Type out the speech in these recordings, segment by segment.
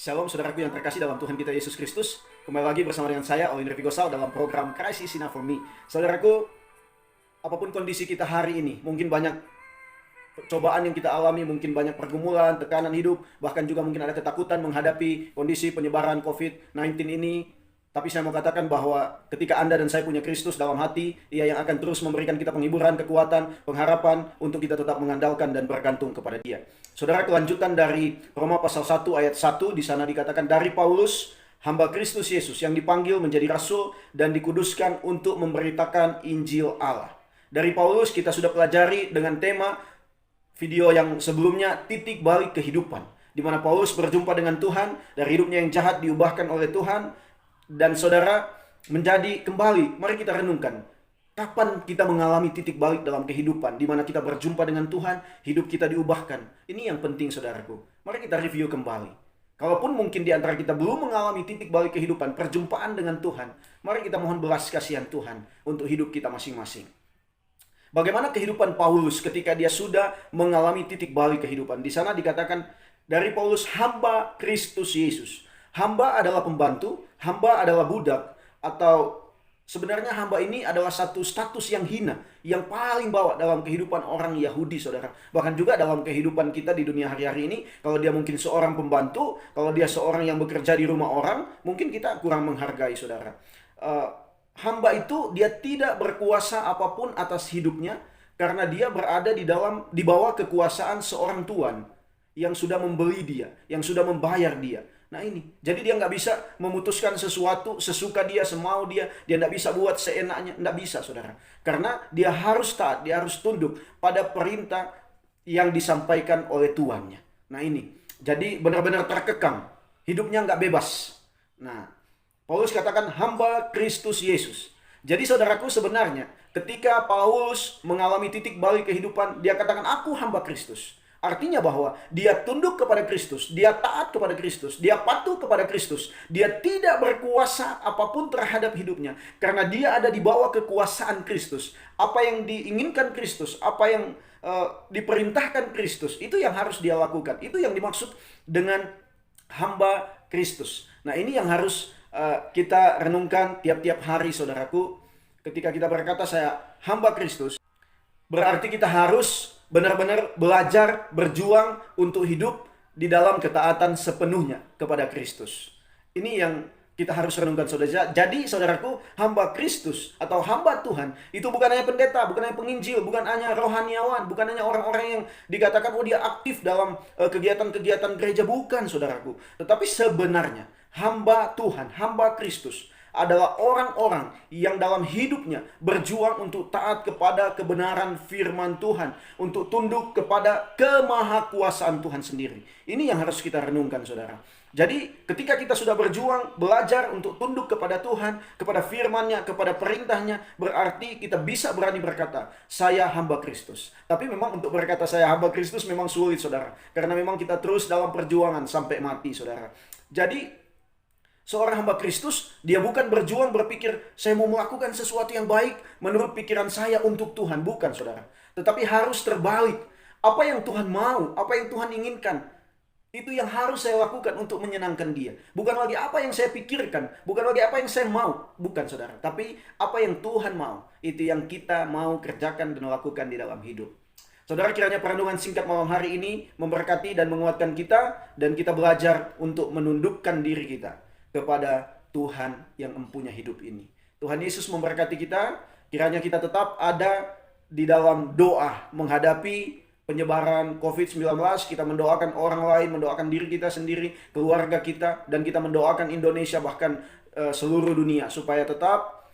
Shalom saudaraku yang terkasih dalam Tuhan kita Yesus Kristus. Kembali lagi bersama dengan saya, Owen Revigosal, dalam program Christ is Enough for Me. Saudaraku, apapun kondisi kita hari ini, mungkin banyak cobaan yang kita alami, mungkin banyak pergumulan, tekanan hidup, bahkan juga mungkin ada ketakutan menghadapi kondisi penyebaran COVID-19 ini. Tapi saya mau katakan bahwa ketika Anda dan saya punya Kristus dalam hati, Ia yang akan terus memberikan kita penghiburan, kekuatan, pengharapan untuk kita tetap mengandalkan dan bergantung kepada Dia. Saudara, kelanjutan dari Roma pasal 1 ayat 1, di sana dikatakan, dari Paulus, hamba Kristus Yesus yang dipanggil menjadi rasul dan dikuduskan untuk memberitakan Injil Allah. Dari Paulus kita sudah pelajari dengan tema video yang sebelumnya, titik balik kehidupan, di mana Paulus berjumpa dengan Tuhan, dari hidupnya yang jahat diubahkan oleh Tuhan. Dan saudara, menjadi kembali, mari kita renungkan, kapan kita mengalami titik balik dalam kehidupan, di mana kita berjumpa dengan Tuhan, hidup kita diubahkan. Ini yang penting saudaraku. Mari kita review kembali. Kalaupun mungkin di antara kita belum mengalami titik balik kehidupan, perjumpaan dengan Tuhan, mari kita mohon belas kasihan Tuhan untuk hidup kita masing-masing. Bagaimana kehidupan Paulus ketika dia sudah mengalami titik balik kehidupan? Di sana dikatakan, dari Paulus, hamba Kristus Yesus. Hamba adalah pembantu, hamba adalah budak, atau sebenarnya hamba ini adalah satu status yang hina, yang paling bawah dalam kehidupan orang Yahudi, saudara. Bahkan juga dalam kehidupan kita di dunia hari-hari ini, kalau dia mungkin seorang pembantu, kalau dia seorang yang bekerja di rumah orang, mungkin kita kurang menghargai, saudara. Hamba itu dia tidak berkuasa apapun atas hidupnya, karena dia berada di bawah kekuasaan seorang tuan yang sudah membeli dia, yang sudah membayar dia. Nah ini, jadi dia nggak bisa memutuskan sesuatu sesuka dia, semau dia nggak bisa buat seenaknya, nggak bisa saudara. Karena dia harus taat, dia harus tunduk pada perintah yang disampaikan oleh tuannya. Nah ini, jadi benar-benar terkekang, hidupnya nggak bebas. Nah, Paulus katakan hamba Kristus Yesus. Jadi saudaraku, sebenarnya ketika Paulus mengalami titik balik kehidupan, dia katakan aku hamba Kristus. Artinya bahwa dia tunduk kepada Kristus, dia taat kepada Kristus, dia patuh kepada Kristus. Dia tidak berkuasa apapun terhadap hidupnya, karena dia ada di bawah kekuasaan Kristus. Apa yang diinginkan Kristus, apa yang diperintahkan Kristus, itu yang harus dia lakukan. Itu yang dimaksud dengan hamba Kristus. Nah ini yang harus kita renungkan tiap-tiap hari saudaraku. Ketika kita berkata saya hamba Kristus, berarti kita harus benar-benar belajar, berjuang untuk hidup di dalam ketaatan sepenuhnya kepada Kristus. Ini yang kita harus renungkan saudara. Jadi saudaraku, hamba Kristus atau hamba Tuhan itu bukan hanya pendeta, bukan hanya penginjil, bukan hanya rohaniawan, bukan hanya orang-orang yang dikatakan dia aktif dalam kegiatan-kegiatan gereja, bukan saudaraku. Tetapi sebenarnya hamba Tuhan, hamba Kristus adalah orang-orang yang dalam hidupnya berjuang untuk taat kepada kebenaran firman Tuhan, untuk tunduk kepada kemahakuasaan Tuhan sendiri. Ini yang harus kita renungkan saudara. Jadi ketika kita sudah berjuang, belajar untuk tunduk kepada Tuhan, kepada firman-Nya, kepada perintahnya, berarti kita bisa berani berkata, saya hamba Kristus. Tapi memang untuk berkata saya hamba Kristus memang sulit saudara, karena memang kita terus dalam perjuangan sampai mati saudara. Jadi seorang hamba Kristus, dia bukan berjuang berpikir, saya mau melakukan sesuatu yang baik menurut pikiran saya untuk Tuhan. Bukan, saudara. Tetapi harus terbalik. Apa yang Tuhan mau, apa yang Tuhan inginkan, itu yang harus saya lakukan untuk menyenangkan dia. Bukan lagi apa yang saya pikirkan, bukan lagi apa yang saya mau. Bukan, saudara. Tapi apa yang Tuhan mau, itu yang kita mau kerjakan dan lakukan di dalam hidup. Saudara, kiranya perenungan singkat malam hari ini memberkati dan menguatkan kita, dan kita belajar untuk menundukkan diri kita kepada Tuhan yang mempunyai hidup ini. Tuhan Yesus memberkati kita, kiranya kita tetap ada di dalam doa menghadapi penyebaran COVID-19. Kita mendoakan orang lain, mendoakan diri kita sendiri, keluarga kita, dan kita mendoakan Indonesia, bahkan seluruh dunia, supaya tetap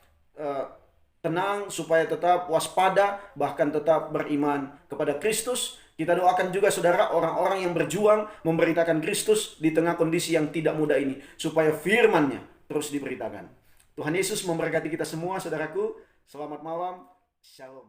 tenang, supaya tetap waspada, bahkan tetap beriman kepada Kristus. Kita doakan juga saudara orang-orang yang berjuang memberitakan Kristus di tengah kondisi yang tidak mudah ini, supaya firman-Nya terus diberitakan. Tuhan Yesus memberkati kita semua saudaraku. Selamat malam. Shalom.